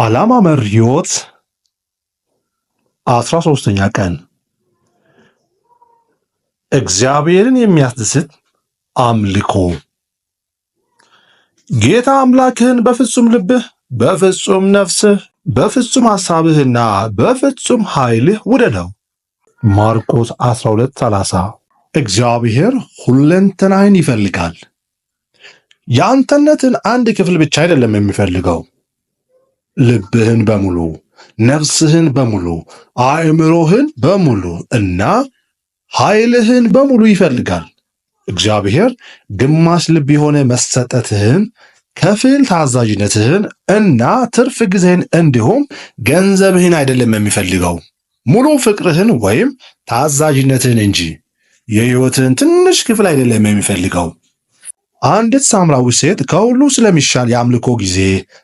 ዓላማ መር ሕይወት 13ኛ ቀን እግዚአብሔርን የሚያስደስት አምልኮ። ጌታ አምላክህን በፍጹም ልብህ፣ በፍጹም ነፍስህ፣ በፍጹም ሐሳብህና በፍጹም ኃይልህ ውደደው። ማርቆስ 12:30። እግዚአብሔር ሁለንተናህን ይፈልጋል። የአንተነትን አንድ ክፍል ብቻ አይደለም የሚፈልገው። ልብህን በሙሉ፣ ነፍስህን በሙሉ፣ አእምሮህን በሙሉ እና ኃይልህን በሙሉ ይፈልጋል። እግዚአብሔር ግማሽ ልብ የሆነ መሰጠትህን፣ ከፊል ታዛዥነትህን እና ትርፍ ጊዜህን እንዲሁም ገንዘብህን አይደለም የሚፈልገው፣ ሙሉ ፍቅርህን ወይም ታዛዥነትህን እንጂ የሕይወትህን ትንሽ ክፍል አይደለም የሚፈልገው። አንዲት ሳምራዊ ሴት ከሁሉ ስለሚሻል የአምልኮ ጊዜ፣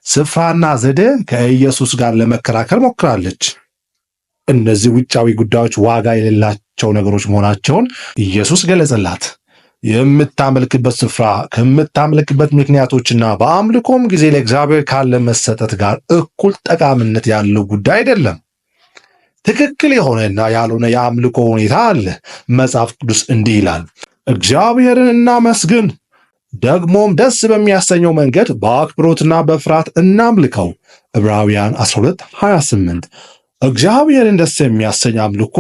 ስፍራና ዘዴ ከኢየሱስ ጋር ለመከራከር ሞክራለች። እነዚህ ውጫዊ ጉዳዮች ዋጋ የሌላቸው ነገሮች መሆናቸውን ኢየሱስ ገለጸላት። የምታመልክበት ስፍራ ከምታመልክበት ምክንያቶችና በአምልኮም ጊዜ ለእግዚአብሔር ካለ መሰጠት ጋር እኩል ጠቃሚነት ያለው ጉዳይ አይደለም። ትክክል የሆነና ያልሆነ የአምልኮ ሁኔታ አለ። መጽሐፍ ቅዱስ እንዲህ ይላል፣ እግዚአብሔርን እናመስግን፣ ደግሞም ደስ በሚያሰኘው መንገድ በአክብሮትና በፍርሃት እናምልከው። ዕብራውያን 12:28። እግዚአብሔርን ደስ የሚያሰኝ አምልኮ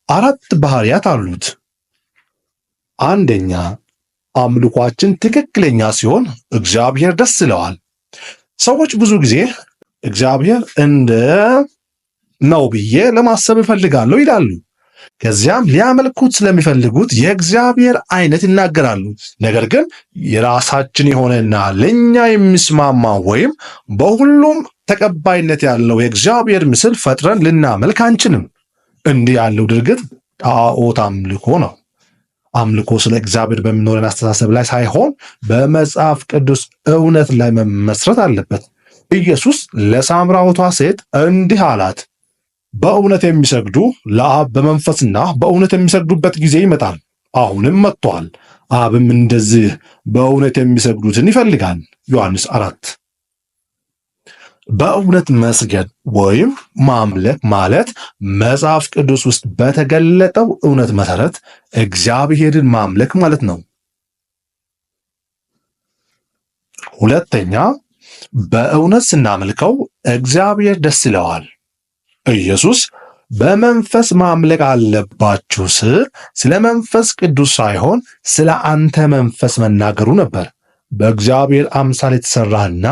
4 ባህሪያት አሉት። አንደኛ፣ አምልኳችን ትክክለኛ ሲሆን እግዚአብሔር ደስ ይለዋል። ሰዎች ብዙ ጊዜ እግዚአብሔር እንደ ነው ብዬ ለማሰብ እፈልጋለሁ ይላሉ። ከዚያም ሊያመልኩት ስለሚፈልጉት የእግዚአብሔር አይነት ይናገራሉ። ነገር ግን የራሳችን የሆነና ለእኛ የሚስማማ ወይም በሁሉም ተቀባይነት ያለው የእግዚአብሔር ምስል ፈጥረን ልናመልክ አንችልም። እንዲህ ያለው ድርጊት ጣዖት አምልኮ ነው። አምልኮ ስለ እግዚአብሔር በሚኖረን አስተሳሰብ ላይ ሳይሆን በመጽሐፍ ቅዱስ እውነት ላይ መመስረት አለበት። ኢየሱስ ለሳምራዊቷ ሴት እንዲህ አላት፣ በእውነት የሚሰግዱ ለአብ በመንፈስና በእውነት የሚሰግዱበት ጊዜ ይመጣል፣ አሁንም መጥቷል። አብም እንደዚህ በእውነት የሚሰግዱትን ይፈልጋል። ዮሐንስ 4። በእውነት መስገድ ወይም ማምለክ ማለት መጽሐፍ ቅዱስ ውስጥ በተገለጠው እውነት መሰረት እግዚአብሔርን ማምለክ ማለት ነው። ሁለተኛ፣ በእውነት ስናመልከው እግዚአብሔር ደስ ይለዋል። ኢየሱስ በመንፈስ ማምለክ አለባችሁ ስል ስለ መንፈስ ቅዱስ ሳይሆን ስለ አንተ መንፈስ መናገሩ ነበር። በእግዚአብሔር አምሳል የተሰራህና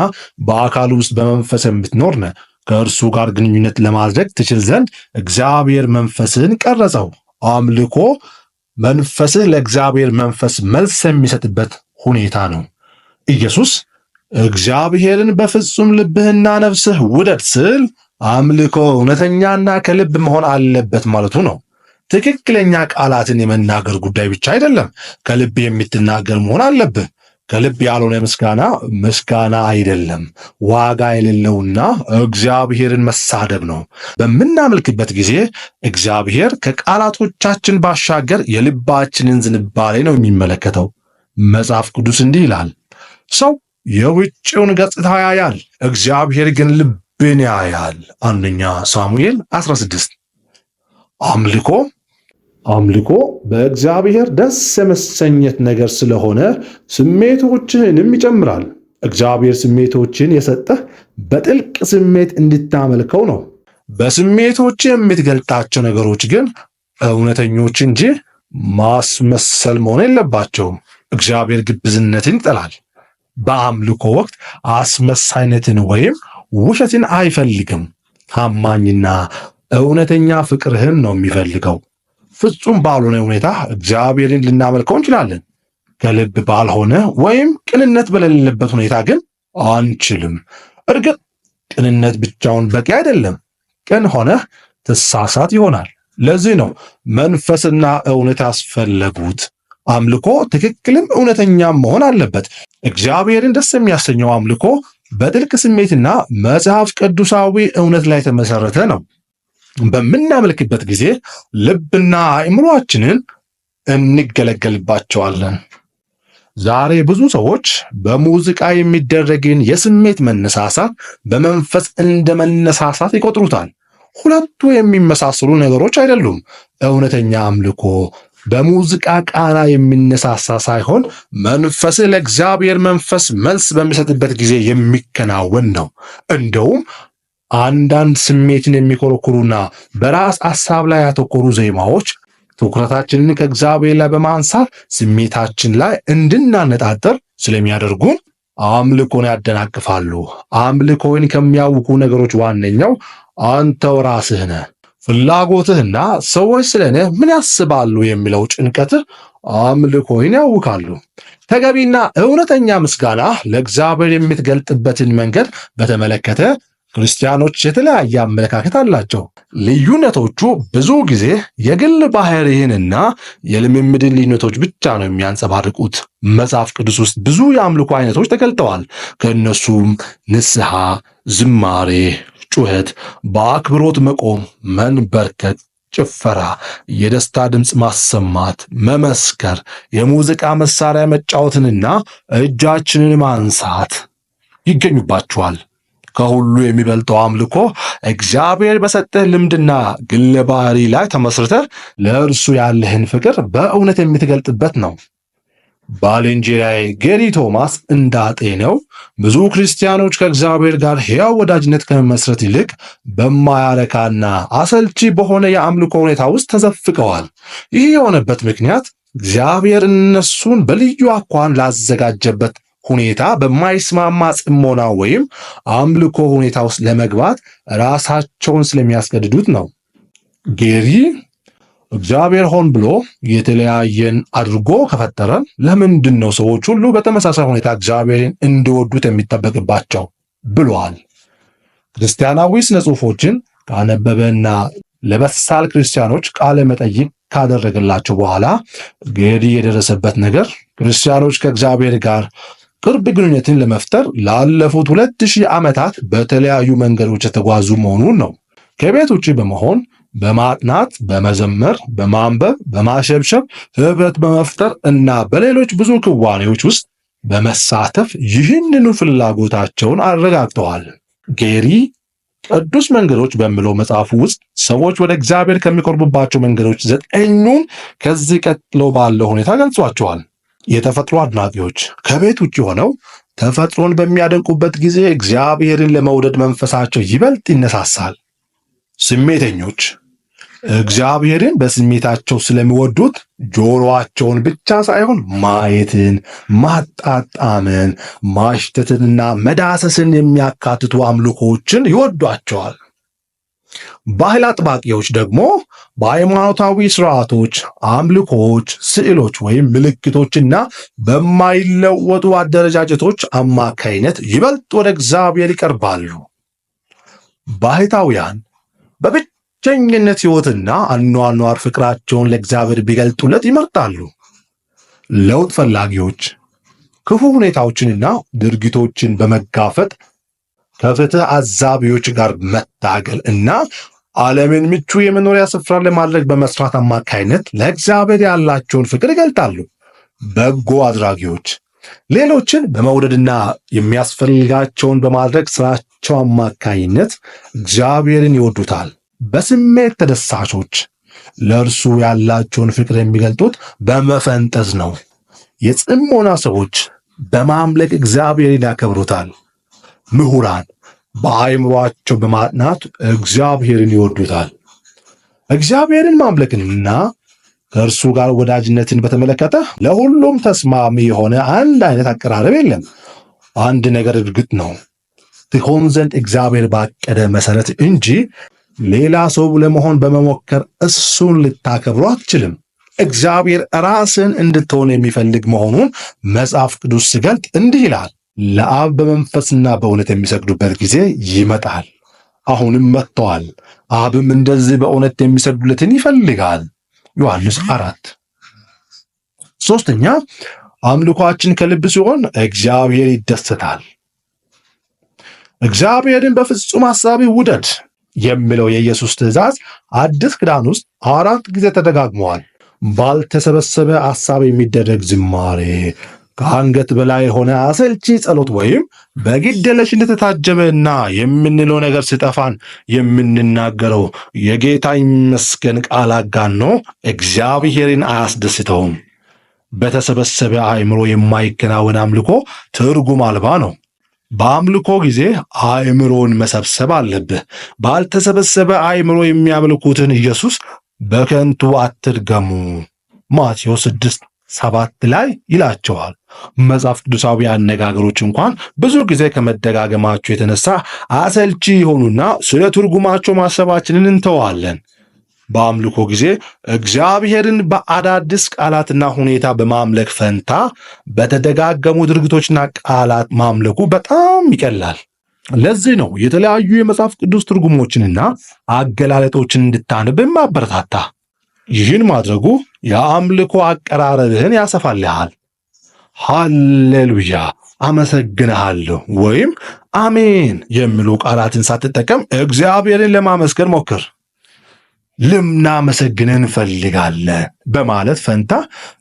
በአካሉ ውስጥ በመንፈስ የምትኖር ነህ። ከእርሱ ጋር ግንኙነት ለማድረግ ትችል ዘንድ እግዚአብሔር መንፈስህን ቀረጸው። አምልኮ መንፈስህ ለእግዚአብሔር መንፈስ መልስ የሚሰጥበት ሁኔታ ነው። ኢየሱስ እግዚአብሔርን በፍጹም ልብህና ነፍስህ ውደድ ስል አምልኮ እውነተኛና ከልብ መሆን አለበት ማለቱ ነው። ትክክለኛ ቃላትን የመናገር ጉዳይ ብቻ አይደለም፣ ከልብ የምትናገር መሆን አለብህ። ከልብ ያልሆነ ምስጋና አይደለም፣ ዋጋ የሌለውና እግዚአብሔርን መሳደብ ነው። በምናመልክበት ጊዜ እግዚአብሔር ከቃላቶቻችን ባሻገር የልባችንን ዝንባሌ ነው የሚመለከተው። መጽሐፍ ቅዱስ እንዲህ ይላል፣ ሰው የውጭውን ገጽታ ያያል፣ እግዚአብሔር ግን ልብን ያያል። አንደኛ ሳሙኤል 16። አምልኮ በእግዚአብሔር ደስ የመሰኘት ነገር ስለሆነ ስሜቶችህንም ይጨምራል። እግዚአብሔር ስሜቶችን የሰጠህ በጥልቅ ስሜት እንድታመልከው ነው። በስሜቶች የምትገልጣቸው ነገሮች ግን እውነተኞች እንጂ ማስመሰል መሆን የለባቸውም። እግዚአብሔር ግብዝነትን ይጠላል። በአምልኮ ወቅት አስመሳይነትን ወይም ውሸትን አይፈልግም። ታማኝና እውነተኛ ፍቅርህን ነው የሚፈልገው። ፍጹም ባልሆነ ሁኔታ እግዚአብሔርን ልናመልከው እንችላለን። ከልብ ባልሆነ ወይም ቅንነት በሌለበት ሁኔታ ግን አንችልም። እርግጥ ቅንነት ብቻውን በቂ አይደለም። ቅን ሆነህ ትሳሳት ይሆናል። ለዚህ ነው መንፈስና እውነት ያስፈለጉት። አምልኮ ትክክልም እውነተኛም መሆን አለበት። እግዚአብሔርን ደስ የሚያሰኘው አምልኮ በጥልቅ ስሜትና መጽሐፍ ቅዱሳዊ እውነት ላይ የተመሰረተ ነው። በምናመልክበት ጊዜ ልብና አእምሮአችንን እንገለገልባቸዋለን። ዛሬ ብዙ ሰዎች በሙዚቃ የሚደረግን የስሜት መነሳሳት በመንፈስ እንደ መነሳሳት ይቆጥሩታል። ሁለቱ የሚመሳሰሉ ነገሮች አይደሉም። እውነተኛ አምልኮ በሙዚቃ ቃና የሚነሳሳ ሳይሆን መንፈስ ለእግዚአብሔር መንፈስ መልስ በሚሰጥበት ጊዜ የሚከናወን ነው። እንደውም አንዳንድ ስሜትን የሚኮረኩሩና በራስ ሐሳብ ላይ ያተኮሩ ዜማዎች ትኩረታችንን ከእግዚአብሔር ላይ በማንሳት ስሜታችን ላይ እንድናነጣጠር ስለሚያደርጉን አምልኮን ያደናቅፋሉ። አምልኮን ከሚያውኩ ነገሮች ዋነኛው አንተው ራስህ ነህ። ፍላጎትህና ሰዎች ስለነህ ምን ያስባሉ የሚለው ጭንቀትህ አምልኮን ያውካሉ። ተገቢና እውነተኛ ምስጋና ለእግዚአብሔር የምትገልጥበትን መንገድ በተመለከተ ክርስቲያኖች የተለያየ አመለካከት አላቸው። ልዩነቶቹ ብዙ ጊዜ የግል ባህሪህንና የልምምድን ልዩነቶች ብቻ ነው የሚያንጸባርቁት። መጽሐፍ ቅዱስ ውስጥ ብዙ የአምልኮ አይነቶች ተገልጠዋል። ከእነሱም ንስሐ፣ ዝማሬ፣ ጩኸት፣ በአክብሮት መቆም፣ መንበርከክ፣ ጭፈራ፣ የደስታ ድምፅ ማሰማት፣ መመስከር፣ የሙዚቃ መሳሪያ መጫወትንና እጃችንን ማንሳት ይገኙባቸዋል። ከሁሉ የሚበልጠው አምልኮ እግዚአብሔር በሰጠህ ልምድና ግለ ባህሪ ላይ ተመስርተህ ለእርሱ ያለህን ፍቅር በእውነት የምትገልጥበት ነው። ባልንጀራዬ ጌሪ ቶማስ እንዳጤነው ብዙ ክርስቲያኖች ከእግዚአብሔር ጋር ሕያው ወዳጅነት ከመመስረት ይልቅ በማያረካና አሰልቺ በሆነ የአምልኮ ሁኔታ ውስጥ ተዘፍቀዋል። ይህ የሆነበት ምክንያት እግዚአብሔር እነሱን በልዩ አኳኋን ላዘጋጀበት ሁኔታ በማይስማማ ጽሞና ወይም አምልኮ ሁኔታ ውስጥ ለመግባት ራሳቸውን ስለሚያስገድዱት ነው። ጌሪ እግዚአብሔር ሆን ብሎ የተለያየን አድርጎ ከፈጠረን ለምንድን ነው ሰዎች ሁሉ በተመሳሳይ ሁኔታ እግዚአብሔርን እንዲወዱት የሚጠበቅባቸው ብሏል። ክርስቲያናዊ ስነ ጽሑፎችን ካነበበና ለበሳል ክርስቲያኖች ቃለ መጠይቅ ካደረገላቸው በኋላ ጌሪ የደረሰበት ነገር ክርስቲያኖች ከእግዚአብሔር ጋር ቅርብ ግንኙነትን ለመፍጠር ላለፉት 2000 ዓመታት በተለያዩ መንገዶች የተጓዙ መሆኑን ነው። ከቤት ውጭ በመሆን በማጥናት፣ በመዘመር፣ በማንበብ፣ በማሸብሸብ፣ ህብረት በመፍጠር እና በሌሎች ብዙ ክዋኔዎች ውስጥ በመሳተፍ ይህንኑ ፍላጎታቸውን አረጋግጠዋል። ጌሪ ቅዱስ መንገዶች በሚለው መጽሐፉ ውስጥ ሰዎች ወደ እግዚአብሔር ከሚቀርቡባቸው መንገዶች 9ኙን ከዚህ ቀጥሎ ባለው ሁኔታ ገልጿቸዋል። የተፈጥሮ አድናቂዎች ከቤት ውጭ ሆነው ተፈጥሮን በሚያደንቁበት ጊዜ እግዚአብሔርን ለመውደድ መንፈሳቸው ይበልጥ ይነሳሳል። ስሜተኞች እግዚአብሔርን በስሜታቸው ስለሚወዱት ጆሮአቸውን ብቻ ሳይሆን ማየትን፣ ማጣጣምን፣ ማሽተትንና መዳሰስን የሚያካትቱ አምልኮዎችን ይወዷቸዋል። ባህል አጥባቂዎች ደግሞ በሃይማኖታዊ ስርዓቶች፣ አምልኮዎች፣ ስዕሎች ወይም ምልክቶችና በማይለወጡ አደረጃጀቶች አማካይነት ይበልጥ ወደ እግዚአብሔር ይቀርባሉ። ባህታውያን በብቸኝነት ሕይወትና አኗኗር ፍቅራቸውን ለእግዚአብሔር ቢገልጡለት ይመርጣሉ። ለውጥ ፈላጊዎች ክፉ ሁኔታዎችንና ድርጊቶችን በመጋፈጥ ከፍትህ አዛቢዎች ጋር መታገል እና ዓለምን ምቹ የመኖሪያ ስፍራ ለማድረግ በመስራት አማካይነት ለእግዚአብሔር ያላቸውን ፍቅር ይገልጣሉ። በጎ አድራጊዎች ሌሎችን በመውደድና የሚያስፈልጋቸውን በማድረግ ስራቸው አማካይነት እግዚአብሔርን ይወዱታል። በስሜት ተደሳቾች ለእርሱ ያላቸውን ፍቅር የሚገልጡት በመፈንጠዝ ነው። የጽሞና ሰዎች በማምለክ እግዚአብሔርን ያከብሩታል። ምሁራን በአእምሯቸው በማጥናት እግዚአብሔርን ይወዱታል። እግዚአብሔርን ማምለክንና ከእርሱ ጋር ወዳጅነትን በተመለከተ ለሁሉም ተስማሚ የሆነ አንድ አይነት አቀራረብ የለም። አንድ ነገር እርግጥ ነው፣ ትሆን ዘንድ እግዚአብሔር ባቀደ መሰረት እንጂ ሌላ ሰው ለመሆን በመሞከር እሱን ልታከብሩ አትችልም። እግዚአብሔር ራስን እንድትሆን የሚፈልግ መሆኑን መጽሐፍ ቅዱስ ሲገልጥ እንዲህ ይላል፣ ለአብ በመንፈስና በእውነት የሚሰግዱበት ጊዜ ይመጣል፣ አሁንም መጥተዋል፣ አብም እንደዚህ በእውነት የሚሰግዱለትን ይፈልጋል። ዮሐንስ 4። ሶስተኛ አምልኳችን ከልብ ሲሆን እግዚአብሔር ይደሰታል። እግዚአብሔርን በፍጹም ሐሳብ ውደድ የሚለው የኢየሱስ ትእዛዝ አዲስ ኪዳን ውስጥ 4 ጊዜ ተደጋግመዋል። ባልተሰበሰበ ሐሳብ የሚደረግ ዝማሬ፣ ከአንገት በላይ የሆነ አሰልቺ ጸሎት ወይም በግድየለሽነት የታጀበና የምንለው ነገር ሲጠፋን የምንናገረው የጌታ ይመስገን ቃል አጋኖ እግዚአብሔርን አያስደስተውም። በተሰበሰበ አእምሮ የማይከናወን አምልኮ ትርጉም አልባ ነው። በአምልኮ ጊዜ አእምሮን መሰብሰብ አለብህ። ባልተሰበሰበ አእምሮ የሚያመልኩትን ኢየሱስ በከንቱ አትድገሙ ማቴዎስ 6:7 ላይ ይላቸዋል። መጽሐፍ ቅዱሳዊ አነጋገሮች እንኳን ብዙ ጊዜ ከመደጋገማቸው የተነሳ አሰልቺ የሆኑና ስለ ትርጉማቸው ማሰባችንን እንተዋለን። በአምልኮ ጊዜ እግዚአብሔርን በአዳዲስ ቃላትና ሁኔታ በማምለክ ፈንታ በተደጋገሙ ድርጊቶችና ቃላት ማምለኩ በጣም ይቀላል። ለዚህ ነው የተለያዩ የመጽሐፍ ቅዱስ ትርጉሞችንና አገላለጦችን እንድታነብ ማበረታታ። ይህን ማድረጉ የአምልኮ አቀራረብህን ያሰፋልሃል። ሃሌሉያ፣ አመሰግንሃለሁ ወይም አሜን የሚሉ ቃላትን ሳትጠቀም እግዚአብሔርን ለማመስገን ሞክር። ልናመሰግንህ እንፈልጋለን በማለት ፈንታ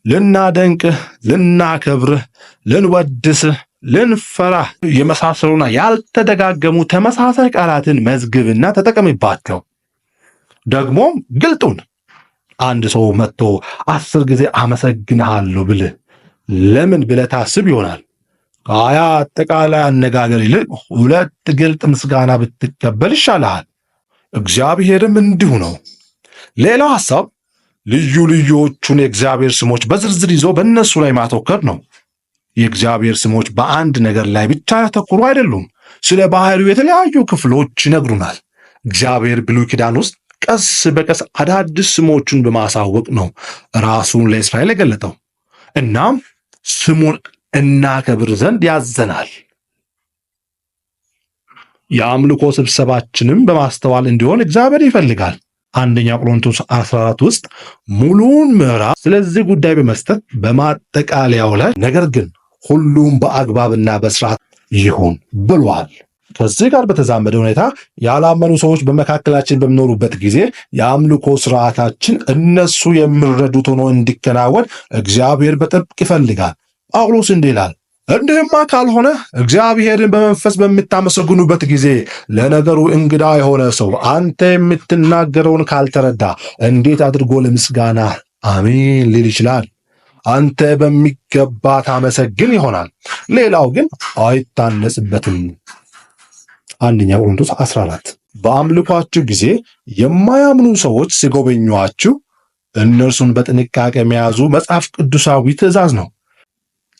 ልናደንቅህ፣ ልናከብርህ፣ ልንወድስህ፣ ልንፈራህ የመሳሰሉና ያልተደጋገሙ ተመሳሳይ ቃላትን መዝግብና ተጠቀምባቸው። ደግሞም ግልጡን አንድ ሰው መጥቶ 10 ጊዜ አመሰግንሃለሁ ብልህ ለምን ብለህ ታስብ ይሆናል። ከሀያ አጠቃላይ አነጋገር ይልቅ 2 ግልጥ ምስጋና ብትቀበል ይሻልሃል። እግዚአብሔርም እንዲሁ ነው። ሌላው ሐሳብ ልዩ ልዩዎቹን የእግዚአብሔር ስሞች በዝርዝር ይዞ በእነሱ ላይ ማተኮር ነው። የእግዚአብሔር ስሞች በአንድ ነገር ላይ ብቻ ያተኮሩ አይደሉም። ስለ ባህሪው የተለያዩ ክፍሎች ይነግሩናል። እግዚአብሔር ብሉይ ኪዳን ውስጥ ቀስ በቀስ አዳዲስ ስሞቹን በማሳወቅ ነው ራሱን ለእስራኤል የገለጠው። እናም ስሙን እናከብር ዘንድ ያዘናል። የአምልኮ ስብሰባችንም በማስተዋል እንዲሆን እግዚአብሔር ይፈልጋል። አንደኛ ቆሮንቶስ 14 ውስጥ ሙሉውን ምዕራፍ ስለዚህ ጉዳይ በመስጠት በማጠቃለያው ላይ ነገር ግን ሁሉም በአግባብና በስርዓት ይሁን ብሏል። ከዚህ ጋር በተዛመደ ሁኔታ ያላመኑ ሰዎች በመካከላችን በሚኖሩበት ጊዜ የአምልኮ ስርዓታችን እነሱ የሚረዱት ሆኖ እንዲከናወን እግዚአብሔር በጥብቅ ይፈልጋል። ጳውሎስ እንዲህ ይላል፣ እንዲህማ ካልሆነ እግዚአብሔርን በመንፈስ በምታመሰግኑበት ጊዜ ለነገሩ እንግዳ የሆነ ሰው አንተ የምትናገረውን ካልተረዳ እንዴት አድርጎ ለምስጋና አሜን ሊል ይችላል? አንተ በሚገባ ታመሰግን ይሆናል፣ ሌላው ግን አይታነጽበትም። አንደኛ ቆሮንቶስ 14። በአምልኳችሁ ጊዜ የማያምኑ ሰዎች ሲጎበኟችሁ እነርሱን በጥንቃቄ መያዙ መጽሐፍ ቅዱሳዊ ትእዛዝ ነው።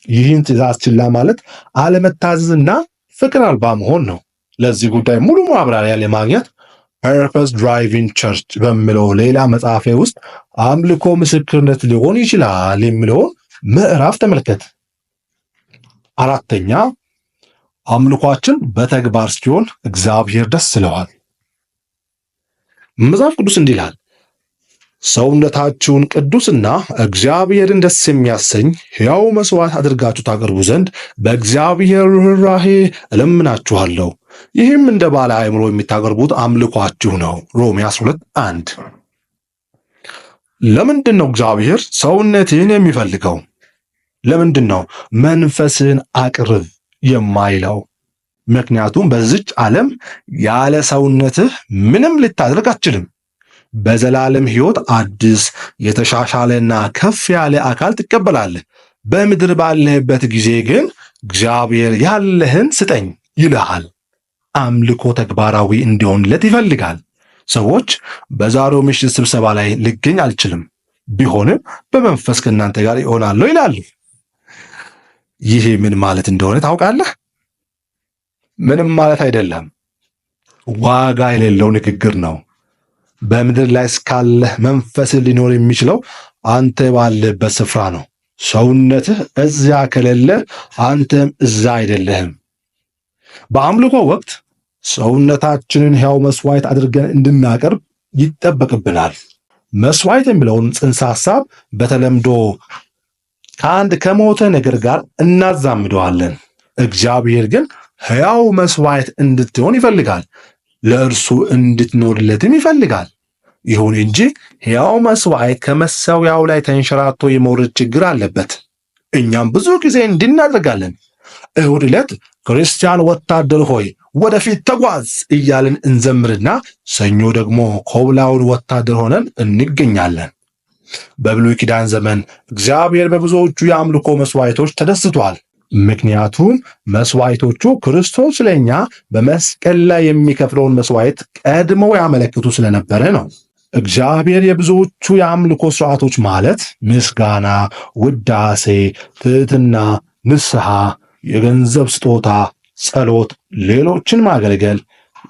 ይህን ትእዛዝ ችላ ማለት አለመታዘዝና ፍቅር አልባ መሆን ነው። ለዚህ ጉዳይ ሙሉ ማብራሪያ ለማግኘት ፐርፐስ ድራይቪንግ ቸርች በሚለው ሌላ መጽሐፌ ውስጥ አምልኮ ምስክርነት ሊሆን ይችላል የሚለውን ምዕራፍ ተመልከት። 4ኛ አምልኳችን በተግባር ሲሆን እግዚአብሔር ደስ ይለዋል። መጽሐፍ ቅዱስ እንዲህ ይላል፣ ሰውነታችሁን ቅዱስና እግዚአብሔርን ደስ የሚያሰኝ ሕያው መስዋዕት አድርጋችሁ ታቀርቡ ዘንድ በእግዚአብሔር ርኅራኄ እለምናችኋለሁ። ይህም እንደ ባለ አእምሮ የምታቀርቡት አምልኳችሁ ነው። ሮሜ 12:1። ለምንድን ነው እግዚአብሔር ሰውነትህን የሚፈልገው? ለምንድን ነው መንፈስህን አቅርብ የማይለው? ምክንያቱም በዚች ዓለም ያለ ሰውነትህ ምንም ልታደርግ አትችልም። በዘላለም ሕይወት አዲስ የተሻሻለና ከፍ ያለ አካል ትቀበላለህ። በምድር ባለህበት ጊዜ ግን እግዚአብሔር ያለህን ስጠኝ ይልሃል። አምልኮ ተግባራዊ እንዲሆንለት ይፈልጋል። ሰዎች በዛሬው ምሽት ስብሰባ ላይ ልገኝ አልችልም፣ ቢሆንም በመንፈስ ከእናንተ ጋር ይሆናለሁ ይላሉ። ይህ ምን ማለት እንደሆነ ታውቃለህ? ምንም ማለት አይደለም። ዋጋ የሌለው ንግግር ነው። በምድር ላይ እስካለህ መንፈስህ ሊኖር የሚችለው አንተ ባለህበት ስፍራ ነው። ሰውነትህ እዚያ ከሌለ አንተም እዛ አይደለህም። በአምልኮ ወቅት ሰውነታችንን ሕያው መስዋዕት አድርገን እንድናቀርብ ይጠበቅብናል። መስዋዕት የሚለውን ጽንሰ ሐሳብ በተለምዶ ከአንድ ከሞተ ነገር ጋር እናዛምደዋለን። እግዚአብሔር ግን ሕያው መስዋዕት እንድትሆን ይፈልጋል። ለእርሱ እንድትኖርለትም ይፈልጋል። ይሁን እንጂ ሕያው መስዋዕት ከመሠዊያው ላይ ተንሸራቶ የመውረድ ችግር አለበት። እኛም ብዙ ጊዜ እንድናደርጋለን። እሁድ ዕለት ክርስቲያን ወታደር ሆይ ወደፊት ተጓዝ እያልን እንዘምርና ሰኞ ደግሞ ኮብላውን ወታደር ሆነን እንገኛለን። በብሉይ ኪዳን ዘመን እግዚአብሔር በብዙዎቹ የአምልኮ መስዋዕቶች ተደስቷል። ምክንያቱም መስዋዕቶቹ ክርስቶስ ለእኛ በመስቀል ላይ የሚከፍለውን መስዋዕት ቀድመው ያመለክቱ ስለነበረ ነው። እግዚአብሔር የብዙዎቹ የአምልኮ ስርዓቶች ማለት ምስጋና፣ ውዳሴ፣ ትሕትና፣ ንስሐ፣ የገንዘብ ስጦታ፣ ጸሎት፣ ሌሎችን ማገልገል፣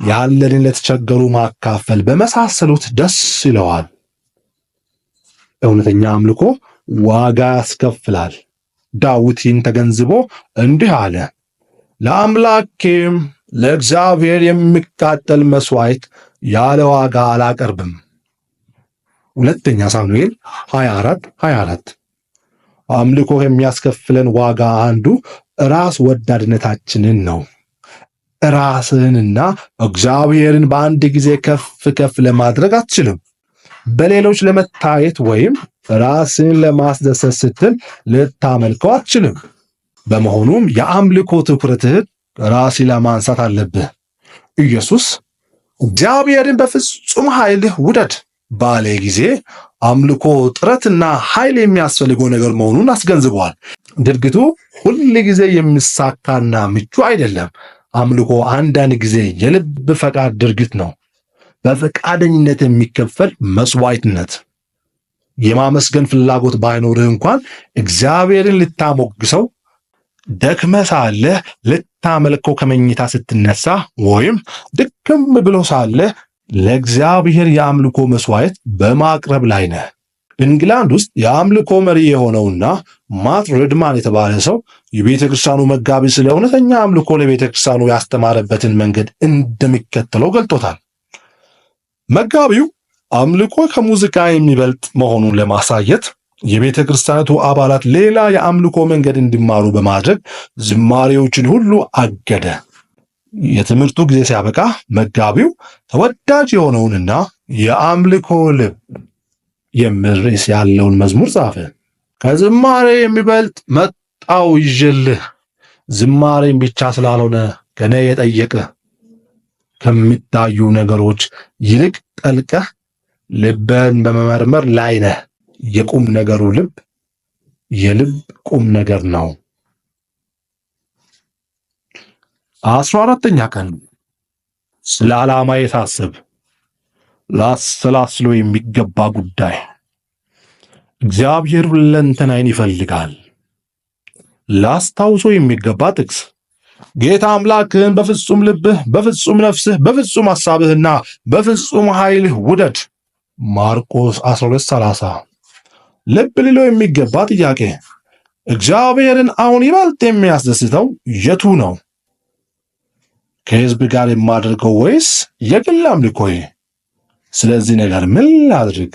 ያለንን ለተቸገሩ ማካፈል በመሳሰሉት ደስ ይለዋል። እውነተኛ አምልኮ ዋጋ ያስከፍላል። ዳዊትን ተገንዝቦ እንዲህ አለ፣ ለአምላኬም ለእግዚአብሔር የሚቃጠል መስዋዕት ያለ ዋጋ አላቀርብም። ሁለተኛ ሳሙኤል 24:24 አምልኮ የሚያስከፍለን ዋጋ አንዱ ራስ ወዳድነታችንን ነው። ራስህንና እግዚአብሔርን በአንድ ጊዜ ከፍ ከፍ ለማድረግ አትችልም። በሌሎች ለመታየት ወይም ራስን ለማስደሰት ስትል ልታመልከው አትችልም። በመሆኑም የአምልኮ ትኩረትህን ራስ ለማንሳት አለብህ። ኢየሱስ እግዚአብሔርን በፍጹም ኃይልህ ውደድ ባለ ጊዜ አምልኮ ጥረትና ኃይል የሚያስፈልገው ነገር መሆኑን አስገንዝበዋል። ድርጊቱ ሁል ጊዜ የሚሳካና ምቹ አይደለም። አምልኮ አንዳንድ ጊዜ የልብ ፈቃድ ድርጊት ነው። በፈቃደኝነት የሚከፈል መስዋዕትነት። የማመስገን ፍላጎት ባይኖርህ እንኳን እግዚአብሔርን ልታሞግሰው ደክመህ ሳለህ ልታመልከው ከመኝታ ስትነሳ ወይም ድክም ብሎ ሳለህ ለእግዚአብሔር የአምልኮ መስዋዕት በማቅረብ ላይ ነህ። ኢንግላንድ ውስጥ የአምልኮ መሪ የሆነውና ማት ሬድማን የተባለ ሰው የቤተ ክርስቲያኑ መጋቢ ስለ እውነተኛ አምልኮ ለቤተ ክርስቲያኑ ያስተማረበትን መንገድ እንደሚከተለው ገልጦታል። መጋቢው አምልኮ ከሙዚቃ የሚበልጥ መሆኑን ለማሳየት የቤተ ክርስቲያኒቱ አባላት ሌላ የአምልኮ መንገድ እንዲማሩ በማድረግ ዝማሬዎችን ሁሉ አገደ። የትምህርቱ ጊዜ ሲያበቃ መጋቢው ተወዳጅ የሆነውንና የአምልኮ ልብ የሚል ርዕስ ያለውን መዝሙር ጻፈ። ከዝማሬ የሚበልጥ መጣው ይዤልህ፣ ዝማሬን ብቻ ስላልሆነ ከኔ የጠየቅህ፣ ከሚታዩ ነገሮች ይልቅ ጠልቀህ ልብን በመመርመር ላይ ነህ። የቁም ነገሩ ልብ የልብ ቁም ነገር ነው። 14ኛ ቀን ስለ ዓላማ የታሰብ ላሰላስሎ የሚገባ ጉዳይ። እግዚአብሔር ሁለንተናዬን ይፈልጋል። ላስታውሶ የሚገባ ጥቅስ ጌታ አምላክህን በፍጹም ልብህ፣ በፍጹም ነፍስህ፣ በፍጹም ሐሳብህና በፍጹም ኃይልህ ውደድ። ማርቆስ 12:30 ልብ ሊለው የሚገባ ጥያቄ እግዚአብሔርን አሁን ይበልጥ የሚያስደስተው የቱ ነው? ከሕዝብ ጋር የማደርገው ወይስ የግል አምልኮዬ? ስለዚህ ነገር ምን ላድርግ?